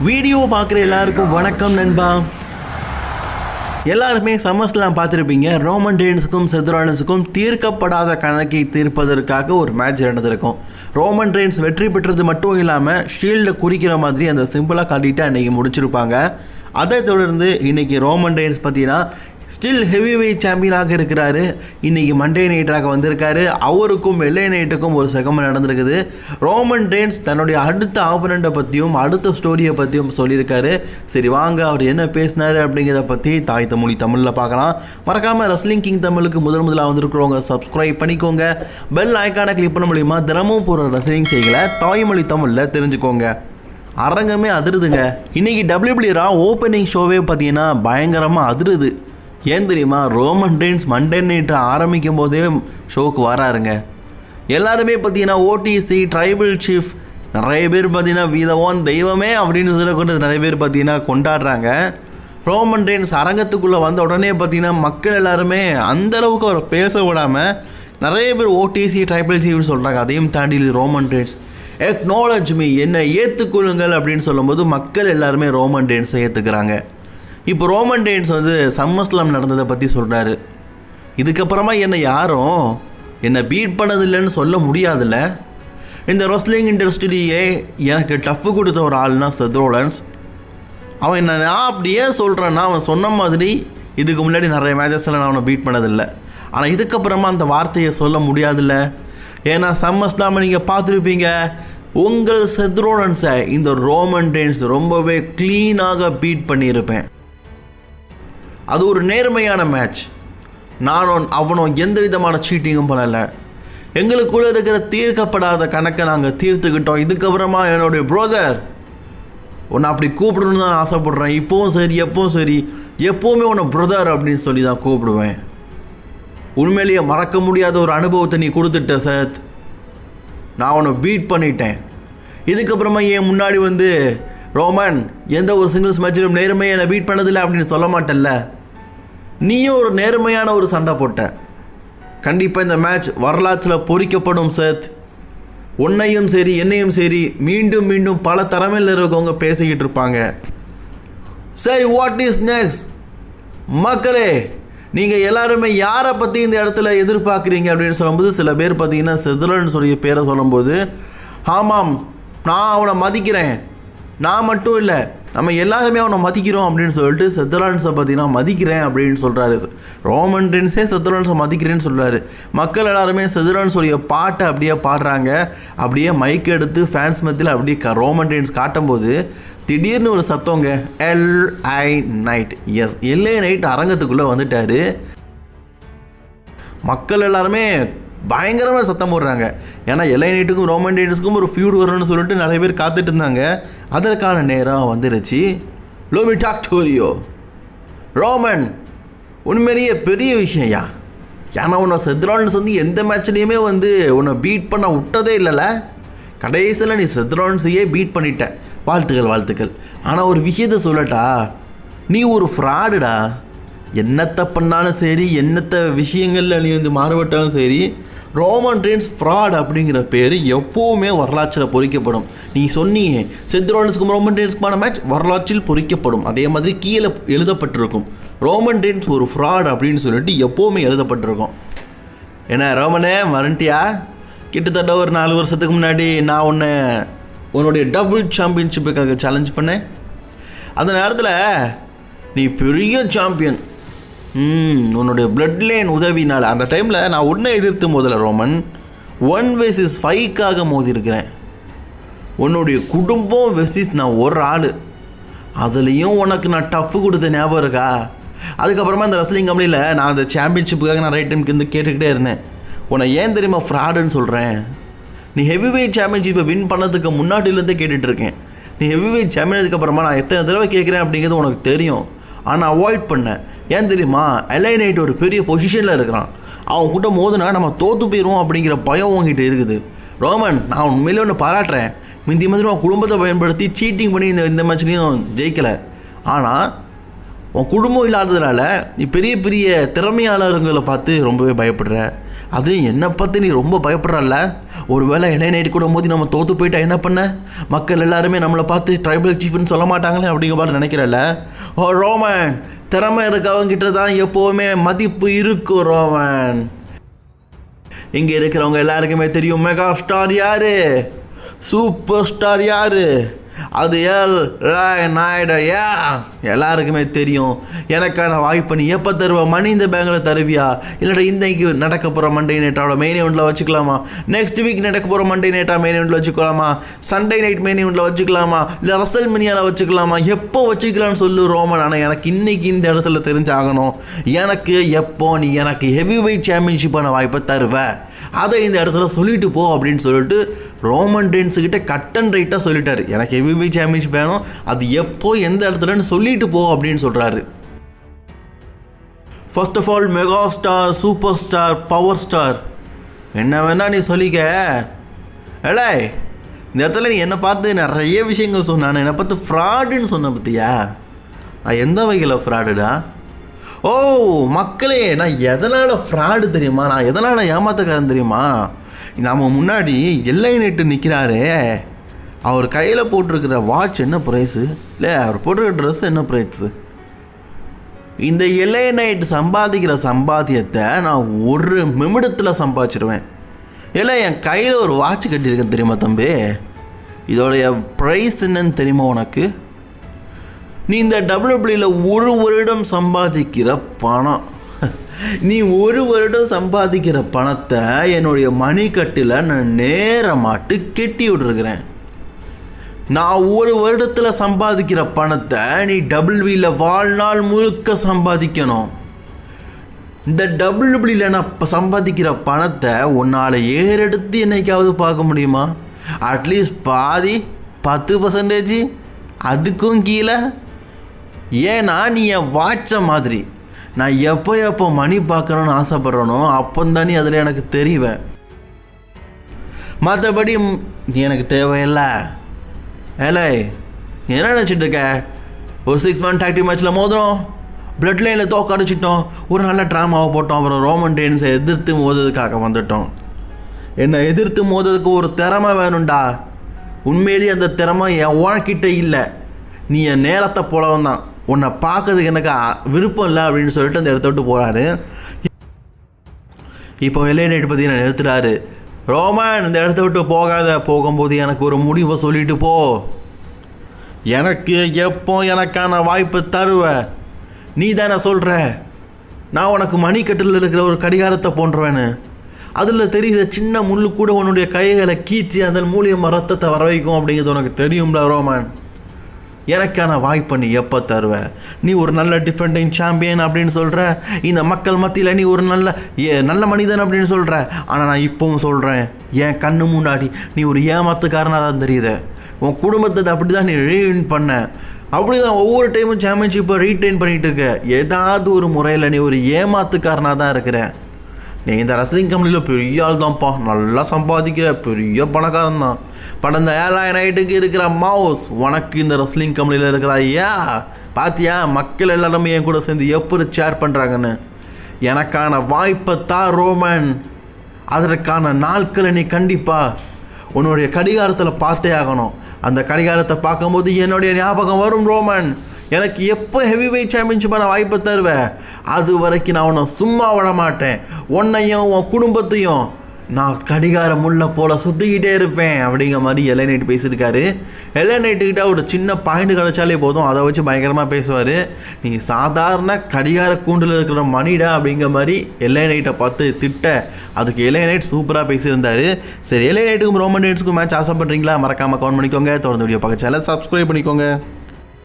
Video பார்க்குற எல்லாருக்கும் வணக்கம் நண்பா. எல்லாருமே சம்மர்ஸ்லாம் பார்த்துருப்பீங்க. ரோமன் ரெயின்ஸுக்கும் செத் ராலின்ஸுக்கும் தீர்க்கப்படாத கணக்கை தீர்ப்பதற்காக ஒரு மேட்ச் நடந்திருக்கும். ரோமன் ரெயின்ஸ் வெற்றி பெற்றது மட்டும் இல்லாமல் ஷீல்டை குறிக்கிற மாதிரி அந்த சிம்பிளாக காட்டிட்டு அன்றைக்கி முடிச்சிருப்பாங்க. அதை தொடர்ந்து இன்றைக்கி ரோமன் ரெயின்ஸ் பார்த்தீங்கன்னா ஸ்டில் ஹெவி வெயிட் சாம்பியனாக இருக்கிறாரு. இன்றைக்கி மண்டே நைட்டாக வந்திருக்காரு. அவருக்கும் வெள்ளை நைட்டுக்கும் ஒரு செகமெண்ட் நடந்திருக்குது. ரோமன் ரெயின்ஸ் தன்னுடைய அடுத்த ஆப்பனண்ட்டை பற்றியும் அடுத்த ஸ்டோரியை பற்றியும் சொல்லியிருக்காரு. சரி வாங்க அவர் என்ன பேசினார் அப்படிங்கிறத பற்றி தாய் தமிழ் தமிழில் பார்க்கலாம். மறக்காமல் ரெஸ்லிங் கிங் தமிழுக்கு முதலாக வந்திருக்கிறவங்க சப்ஸ்கிரைப் பண்ணிக்கோங்க. பெல் ஐக்கானை கிளிக் பண்ண மூலிமா தினமும் போகிற ரெஸ்லிங் செய்களை தாய்மொழி தமிழில் தெரிஞ்சுக்கோங்க. அரங்கமே அதிருதுங்க. இன்றைக்கி WWE ரா ஓப்பனிங் ஷோவே பார்த்தீங்கன்னா பயங்கரமாக அதிருது. ஏன் தெரியுமா? ரோமன் ரெயின்ஸ் மண்டே நைட்டு ஆரம்பிக்கும் போதே ஷோவுக்கு வராருங்க. எல்லாருமே பார்த்தீங்கன்னா ஓடிசி ட்ரைபிள் சீஃப் நிறைய பேர் பார்த்தீங்கன்னா வீதவான் தெய்வமே அப்படின்னு சொல்லி நிறைய பேர் பார்த்தீங்கன்னா கொண்டாடுறாங்க. ரோமன் ரெயின்ஸ் அரங்கத்துக்குள்ளே வந்த உடனே பார்த்தீங்கன்னா மக்கள் எல்லாருமே அந்தளவுக்கு அவரை பேச விடாமல் நிறைய பேர் ஓடிசி ட்ரைபிள் சீஃப்னு சொல்கிறாங்க. அதையும் தாண்டி ரோமன் ரெயின்ஸ் எக்னாலஜ் மீ, என்னை ஏற்றுக்கொள்ளுங்கள் அப்படின்னு சொல்லும்போது மக்கள் எல்லாருமே ரோமன் ரெயின்ஸை ஏற்றுக்கிறாங்க. இப்போ ரோமன் ரெயின்ஸ் சம்மர்ஸ்லாம் நடந்ததை பற்றி சொல்கிறாரு. இதுக்கப்புறமா என்னை யாரும் என்னை பீட் பண்ணதில்லைன்னு சொல்ல முடியாதுல்ல. இந்த ரெஸ்லிங் இண்டஸ்ட்ரியிலேயே எனக்கு டஃப்பு கொடுத்த ஒரு ஆள்னா செத் ராலின்ஸ். அவன் நான் அப்படியே சொல்கிறேன்னா அவன் சொன்ன மாதிரி இதுக்கு முன்னாடி நிறைய மேட்சஸில் நான் அவனை பீட் பண்ணதில்லை. ஆனால் இதுக்கப்புறமா அந்த வார்த்தையை சொல்ல முடியாதுல்ல. ஏன்னா சம்மர்ஸ்லாம் நீங்கள் பார்த்துருப்பீங்க. உங்கள் செத் ராலின்ஸை இந்த ரோமன் ரெயின்ஸ் ரொம்பவே க்ளீனாக பீட் பண்ணியிருப்பேன். அது ஒரு நேர்மையான மேட்ச். நானும் அவனும் எந்த விதமான சீட்டிங்கும் பண்ணலை. எங்களுக்குள்ளே இருக்கிற தீர்க்கப்படாத கணக்கை நாங்கள் தீர்த்துக்கிட்டோம். இதுக்கப்புறமா என்னுடைய ப்ரோதர் உன்னை அப்படி கூப்பிடணுன்னு தான் ஆசைப்பட்றேன். இப்போவும் சரி எப்போவும் சரி எப்போவுமே உன்னை ப்ரதர் அப்படின்னு சொல்லி தான் கூப்பிடுவேன். உண்மையிலேயே மறக்க முடியாத ஒரு அனுபவத்தை நீ கொடுத்துட்ட சேத். நான் உன்னை பீட் பண்ணிட்டேன். இதுக்கப்புறமா ஏன் முன்னாடி ரோமன் எந்த ஒரு சிங்கிள்ஸ் மேட்சிலும் நேர்மையை என்னை பீட் பண்ணதில்லை அப்படின்னு சொல்ல மாட்டேன்ல. நீயும் ஒரு நேர்மையான ஒரு சண்டை போட்ட. கண்டிப்பாக இந்த மேட்ச் வரலாற்றில் பொறிக்கப்படும் சேத். உன்னையும் சரி என்னையும் சரி மீண்டும் மீண்டும் பல தலைமையில் இருக்கவங்க பேசிக்கிட்டு இருப்பாங்க. சரி, வாட் இஸ் நெக்ஸ்ட்? மக்களே, நீங்கள் எல்லாருமே யாரை பற்றி இந்த இடத்துல எதிர்பார்க்குறீங்க அப்படின்னு சொல்லும்போது சில பேர் பார்த்தீங்கன்னா செத் ராலின்ஸுடைய பேரை சொல்லும்போது, ஆமாம் நான் அவனை மதிக்கிறேன், நான் மட்டும் இல்லை நம்ம எல்லாருமே அவனை மதிக்கிறோம் அப்படின்னு சொல்லிட்டு செத் ராலின்ஸை பார்த்தீங்கன்னா மதிக்கிறேன் அப்படின்னு சொல்கிறாரு. ரோமன் ரெயின்ஸே செத் ராலின்ஸை மதிக்கிறேன்னு சொல்கிறாரு. மக்கள் எல்லாருமே செத் ராலின்ஸுடைய பாட்டை அப்படியே பாடுறாங்க. அப்படியே மைக் எடுத்து ஃபேன்ஸ் மத்தியில் அப்படியே ரோமன் ரெயின்ஸ் காட்டும்போது திடீர்னு ஒரு சத்தங்க, LA night. Yes, LA night அரங்கத்துக்குள்ளே வந்துட்டார். மக்கள் எல்லாருமே பயங்கரமாக சத்தம் போடுறாங்க. ஏன்னா LA நைட்டுக்கும் ரோமன் ரெயின்ஸுக்கும் ஒரு ஃபியூட் வரும்னு சொல்லிட்டு நிறைய பேர் காத்துட்டு இருந்தாங்க. அதற்கான நேரம் வந்துருச்சு. லோமி டாக் டோரியோ ரோமன், உண்மையிலேயே பெரிய விஷயம்யா. ஏன்னா உன்னை செத் ராலின்ஸ் எந்த மேட்ச்லேயுமே உன்னை பீட் பண்ண விட்டதே இல்லைல்ல. கடைசியில் நீ செத் ராலின்ஸையே பீட் பண்ணிட்ட. வாழ்த்துக்கள். ஆனால் ஒரு விஷயத்த சொல்லட்டா, நீ ஒரு ஃப்ராடுடா. என்னத்தை பண்ணாலும் சரி, என்னத்தை விஷயங்களில் நீ மாறுபட்டாலும் சரி, ரோமன் ரெயின்ஸ் ஃப்ராட் அப்படிங்கிற பேர் எப்போவுமே வரலாற்றில் பொறிக்கப்படும். நீ சொன்னியே செத் ராலின்ஸுக்கும் ரோமன் ரெயின்ஸுக்குமான மேட்ச் வரலாற்றில் பொறிக்கப்படும். அதே மாதிரி கீழே எழுதப்பட்டிருக்கும் ரோமன் ரெயின்ஸ் ஒரு ஃப்ராட் அப்படின்னு சொல்லிட்டு எப்போவுமே எழுதப்பட்டிருக்கும். ஏன்னா ரோமனே மறந்துட்டியா? கிட்டத்தட்ட ஒரு 4 வருஷத்துக்கு முன்னாடி நான் உன்னுடைய டபுள் சாம்பியன்ஷிப்புக்காக சேலஞ்ச் பண்ணேன். அந்த நேரத்தில் நீ பெரிய சாம்பியன். உன்னுடைய பிளட் லைன் உதவினால் அந்த டைமில் நான் உன்னை எதிர்த்து முதல்ல ரோமன் 1 vs 5க்காக மோதிருக்கிறேன். உன்னுடைய குடும்பம் வெர்சஸ் நான் ஒரு ஆள். அதுலேயும் உனக்கு நான் டஃப்பு கொடுத்த ஞாபகம் இருக்கா? அதுக்கப்புறமா அந்த ரெஸ்லிங் கம்பெனியில் நான் அந்த சாம்பியன்ஷிப்புக்காக நான் ரைட் டைமுக்கு கேட்டுக்கிட்டே இருந்தேன். உன்னை ஏன் தெரியுமா ஃப்ராடுன்னு சொல்கிறேன்? நீ ஹெவி வெயிட் சாம்பியன்ஷிப்பை வின் பண்ணதுக்கு முன்னாடியிலேருந்தே கேட்டுட்ருக்கேன். நீ ஹெவி வெயிட் சாம்பியனுக்கு அப்புறமா நான் எத்தனை தடவை கேட்குறேன் அப்படிங்கிறது உனக்கு தெரியும். ஆனால் அவாய்ட் பண்ணேன். ஏன் தெரியுமா? LA நைட் ஒரு பெரிய பொசிஷனில் இருக்கிறான். அவன் கிட்ட மோதுனா நம்ம தோற்று போயிடுவோம் அப்படிங்கிற பயம் உங்ககிட்ட இருக்குது. ரோமன், நான் உண்மையிலே ஒன்று பாராட்டுறேன். முந்தி மாதிரி அவன் குடும்பத்தை பயன்படுத்தி சீட்டிங் பண்ணி இந்த மேட்ச்லேயும் ஜெயிக்கலை. ஆனால் உன் குடும்பம் இல்லாததுனால நீ பெரிய பெரிய திறமையாளர்களை பார்த்து ரொம்பவே பயப்படுற. அதுவும் என்னை பார்த்து நீ ரொம்ப பயப்படுறல்ல. ஒரு வேளை LA Knight கூட மோதி நம்ம தோற்று போயிட்டா என்ன பண்ண? மக்கள் எல்லாருமே நம்மளை பார்த்து ட்ரைபல் சீஃப்னு சொல்ல மாட்டாங்களே அப்படிங்கிற மாதிரி நினைக்கிறல்ல. ஓ ரோமன், திறமை இருக்கவங்கிட்ட தான் எப்போவுமே மதிப்பு இருக்கும் ரோமன். இங்கே இருக்கிறவங்க எல்லாருக்குமே தெரியும் மெகா ஸ்டார் யாரு, சூப்பர் ஸ்டார் யாரு, அது நாயுடு. எல்லாருக்குமே தெரியும். எனக்கான வாய்ப்பை நீ எப்போ தருவ? மணி இந்த பேங்கில் தருவியா, இல்லாட்டா இன்றைக்கு நடக்க போகிற மண்டே நைட்டாவோட மெயின் இவெண்ட்டில் வச்சுக்கலாமா, நெக்ஸ்ட் வீக் நடக்க போகிற மண்டே நைட்டாக மெயின் இவெண்ட்டில் வச்சுக்கலாமா, சண்டே நைட் மெயின் இவெண்ட்டில் வச்சுக்கலாமா, இல்லை ரசல் மினியாவில் வச்சுக்கலாமா, எப்போ வச்சுக்கலான்னு சொல்லு ரோமன். ஆனால் எனக்கு இன்றைக்கி இந்த இடத்துல தெரிஞ்சாகணும், எனக்கு எப்போ நீ எனக்கு ஹெவி வெயிட் சாம்பியன்ஷிப்பான வாய்ப்பை தருவ, அதை இந்த இடத்துல சொல்லிட்டு போ அப்படின்னு சொல்லிட்டு ரோமன் ரெயின்ஸுக்கிட்ட கட் அண்ட் ரைட்டாக சொல்லிட்டாரு. எனக்கு ஹெவி வெயிட் சாம்பியன்ஷிப் வேணும், அது எப்போ எந்த இடத்துலன்னு சொல்லிட்டு போ அப்படின்னு சொல்கிறாரு. First of all mega star, super star, power star என்ன வேணா நீ சொல்லிக்க. ஏலே இந்த இடத்துல நீ என்னை பார்த்து நிறைய விஷயங்கள் சொன்னான். என்னை பார்த்து ஃப்ராடுன்னு சொன்ன பற்றியா? நான் எந்த வகையில் ஃப்ராடுடா? ஓ மக்களே, நான் எதனால் ஃப்ராடு தெரியுமா, நான் எதனால் ஏமாத்தக்காரன் தெரியுமா? நம்ம முன்னாடி LA Knight நிற்கிறாரே, அவர் கையில் போட்டிருக்கிற வாட்ச் என்ன ப்ரைஸு, இல்லை அவர் போட்டிருக்கிற ட்ரெஸ் என்ன ப்ரைஸு? இந்த LA Knight சம்பாதிக்கிற சம்பாத்தியத்தை நான் ஒரு நிமிடத்தில் சம்பாதிச்சிடுவேன். இல்லை என் கையில் ஒரு வாட்ச் கட்டியிருக்கேன் தெரியுமா தம்பி, இதோடைய ப்ரைஸ் என்னன்னு தெரியுமா உனக்கு? நீ இந்த WWE ஒரு வருடம் சம்பாதிக்கிற பணம், நீ ஒரு வருடம் சம்பாதிக்கிற பணத்தை என்னுடைய மணிக்கட்டில் நான் நேரமாட்டு கெட்டி விட்டுருக்கிறேன். நான் ஒரு வருடத்தில் சம்பாதிக்கிற பணத்தை நீ WWE வாழ்நாள் முழுக்க சம்பாதிக்கணும். இந்த WWE நான் இப்போ சம்பாதிக்கிற பணத்தை உன்னால் ஏறெடுத்து என்னைக்காவது பார்க்க முடியுமா? அட்லீஸ்ட் பாதி 10%, அதுக்கும் கீழே. ஏன்னா நீ என் வாட்ச மாதிரி, நான் எப்போ மணி பார்க்கணுன்னு ஆசைப்பட்றனோ அப்போந்தான் நீ அதில் எனக்கு தெரிவேன். மற்றபடி நீ எனக்கு தேவையில்லை. ஏலே நீ என்ன நினச்சிட்டு இருக்க? ஒரு 6 man tag team மேட்ச்சில் மோதுறோம், பிளட் லைனில் தோக்கடிச்சிட்டோம், ஒரு நல்ல ட்ராமாவை போட்டோம், அப்புறம் ரோமன் ரெயின்ஸை எதிர்த்து மோதுறதுக்காக வந்துட்டோம். என்னை எதிர்த்து மோதுறதுக்கு ஒரு திறமை வேணும்டா. உண்மையிலேயே அந்த திறமை என் உனக்கிட்ட இல்லை. நீ என் நேரத்தை போலவும் தான், உன்னை பார்க்கறதுக்கு எனக்கு விருப்பம் இல்லை அப்படின்னு சொல்லிட்டு அந்த இடத்த விட்டு போகிறாரு. இப்போ LA Knight பற்றி நான் நிறுத்துறாரு. ரோமன் இந்த இடத்த விட்டு போகாத, போகும்போது எனக்கு ஒரு முடிவை சொல்லிட்டு போ. எனக்கு எப்போ எனக்கான வாய்ப்பு தருவ? நீ தானே சொல்கிற நான் உனக்கு மணிக்கட்டில் இருக்கிற ஒரு கடிகாரத்தை போன்றவேன்னு. அதில் தெரிகிற சின்ன முள்ளு கூட உன்னுடைய கைகளை கீச்சி அதன் மூலியமாக ரத்தத்தை வர வைக்கும் அப்படிங்கிறது உனக்கு தெரியும்ல ரோமன். எனக்கான வாய்ப்பை நீ எப்போ தருவ? நீ ஒரு நல்ல டிஃபெண்டிங் சாம்பியன் அப்படின்னு சொல்கிற, இந்த மக்கள் மத்தியில் நீ ஒரு நல்ல மனிதன் அப்படின்னு சொல்கிற. ஆனால் நான் இப்போவும் சொல்கிறேன், என் கண்ணு முன்னாடி நீ ஒரு ஏமாத்துக்காரனாக தான் தெரியுது. உன் குடும்பத்தை அப்படி தான் நீ ரீவின் பண்ண, அப்படி தான் ஒவ்வொரு டைமும் சாம்பியன்ஷிப்பை ரீட்டைன் பண்ணிகிட்டு இருக்க. ஏதாவது ஒரு முறையில் நீ ஒரு ஏமாத்துக்காரனாக தான் இருக்கிற. நீ இந்த ரெஸ்லிங் கம்பெனியில் பெரிய ஆள் தான்ப்பா, நல்லா சம்பாதிக்கிற பெரிய பணக்காரன் தான். படம் இந்த LA Knightக்கு இருக்கிற மவுஸ் உனக்கு இந்த ரெஸ்லிங் கம்பெனியில் இருக்கிற ஐயா பார்த்தியா? மக்கள் எல்லாருமே என் கூட சேர்ந்து எப்படி ஷேர் பண்ணுறாங்கன்னு. எனக்கான வாய்ப்பை தான் ரோமன். அதற்கான நாட்களை நீ கண்டிப்பாக உன்னுடைய கடிகாரத்தில் பார்த்தே ஆகணும். அந்த கடிகாரத்தை பார்க்கும்போது என்னுடைய ஞாபகம் வரும் ரோமன். எனக்கு எப்போ ஹெவி வெயிட் சாம்பியன்ஷிப்பான வாய்ப்பை தருவேன், அது வரைக்கும் நான் உன்னை சும்மா விட மாட்டேன். உன்னையும் உன் குடும்பத்தையும் நான் கடிகாரம் முள்ள போல் சுற்றிக்கிட்டே இருப்பேன் அப்படிங்கிற மாதிரி LA Knight பேசியிருக்காரு. LA Knightக்கிட்ட ஒரு சின்ன பாயிண்ட் கிடச்சாலே போதும், அதை வச்சு பயங்கரமாக பேசுவார். நீ சாதாரண கடிகார கூண்டில் இருக்கிற மணிடா அப்படிங்கிற மாதிரி LA Knightை பார்த்து திட்ட, அதுக்கு LA Knight சூப்பராக பேசியிருந்தார். சரி, LA Knightக்கும் ரோமன் ரெயின்ஸுக்கும் மேட்ச் ஆசைப்படுறீங்களா? மறக்காமல் கமெண்ட் பண்ணிக்கோங்க. தொடர்ந்து வீடியோ பார்க்க சேனல் சப்ஸ்கிரைப் பண்ணிக்கோங்க.